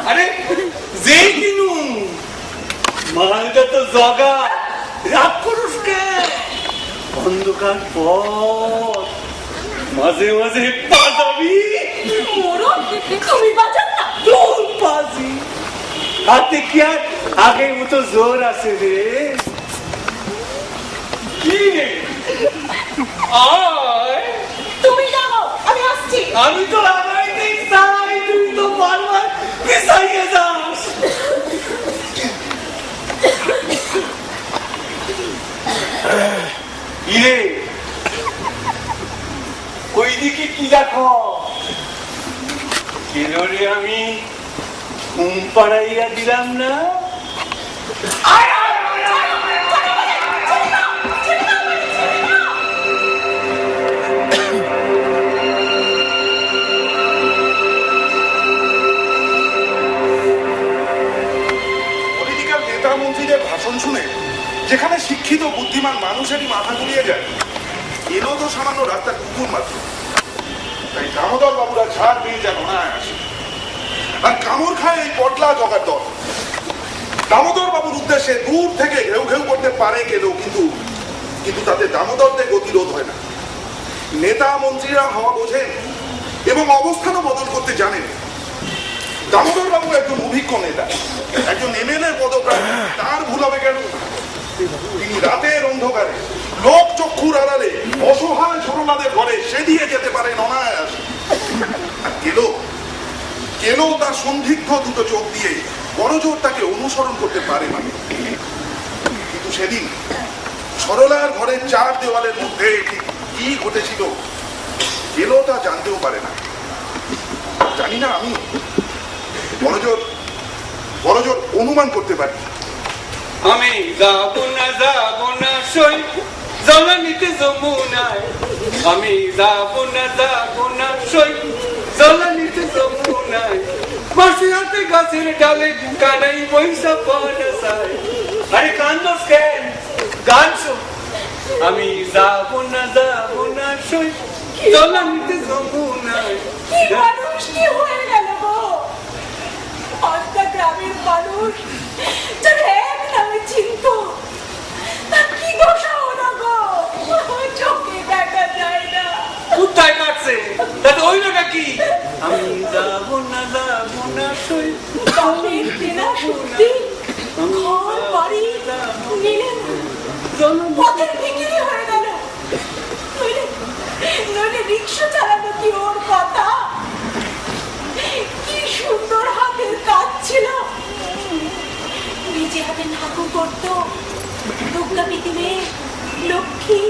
আরে যে কিনু মালটা তো জগা রাগ করুসকে অন্ধকার পথ মাঝে মাঝে পাজাবি তুমি বাজান না দূর পাজি হাতে কি আর আগের মতো জোর আছে রে কি রে আয় তুমি যাও আমি আসছি আমি তো লাগাইতেই চাই তুই তো বারবার পিছাইয়ে যাস ইরে ওইদিকে কি দেখো কেলরে আমি ঘুম পাড়াইয়া দিলাম না ভাষণ শুনে যেখানে শিক্ষিত বুদ্ধিমান মানুষেরই মাথা ঘুরিয়ে যায় এলো তো সামান্য রাস্তার কুকুর মাত্র তাই দামোদর বাবুরা ছাড় দিয়ে যেন না আসে আর কামড় খায় এই পটলা জগার দল দামোদর বাবুর উদ্দেশ্যে দূর থেকে ঘেউ ঘেউ করতে পারে গেলেও কিন্তু তাতে দামোদরদের গতিরোধ হয় না নেতা মন্ত্রীরা হওয়া বোঝেন এবং অবস্থানও বদল করতে জানেন দামোদর বাবু একজন অভিজ্ঞ নেতা একজন এমএলএ পদপ্রার্থী তার ভুল হবে কেন তিনি রাতের অন্ধকারে লোক চক্ষুর আড়ালে অসহায় সরলাদের ঘরে সে দিয়ে যেতে পারেন অনায়াস আর কেলো তার সন্দিগ্ধ দুটো চোখ দিয়ে বড়জোর তাকে অনুসরণ করতে পারে মানে কিন্তু সেদিন সরলার ঘরের চার দেওয়ালের মধ্যে কি ঘটেছিল কেলো তা জানতেও পারে না জানি না আমি বড়জোর অনুমান করতে পারি আমি যাব না সই জলানিতে যমুনায় আমি যাব না সই জলানিতে যমুনায় বসে হাতে গাছের ডালে কানাই পয়সা পানাসায় আরে কান্দোস কেন গান শোন আমি যাব না সই জলানিতে যমুনায় কি মানুষ কি হয়ে গেল গো আজকা গ্রামের মানুষ যারা এক নামে চিনত তার কি দশা হলো গো চোখে দেখা যায় না কোথায় কাটছে তাতে ওইটা কি আমি যাব না সই কামের কেনা সত্যি ঘর বাড়ি নিলেন পথের বিক্রি হয়ে গেল নইলে রিক্সা চালানো কি ওর কথা কি সুন্দর হাতের কাজ ছিল নিজে হাতে ঠাকুর করতো দুর্গা পৃথিবী লক্ষ্মী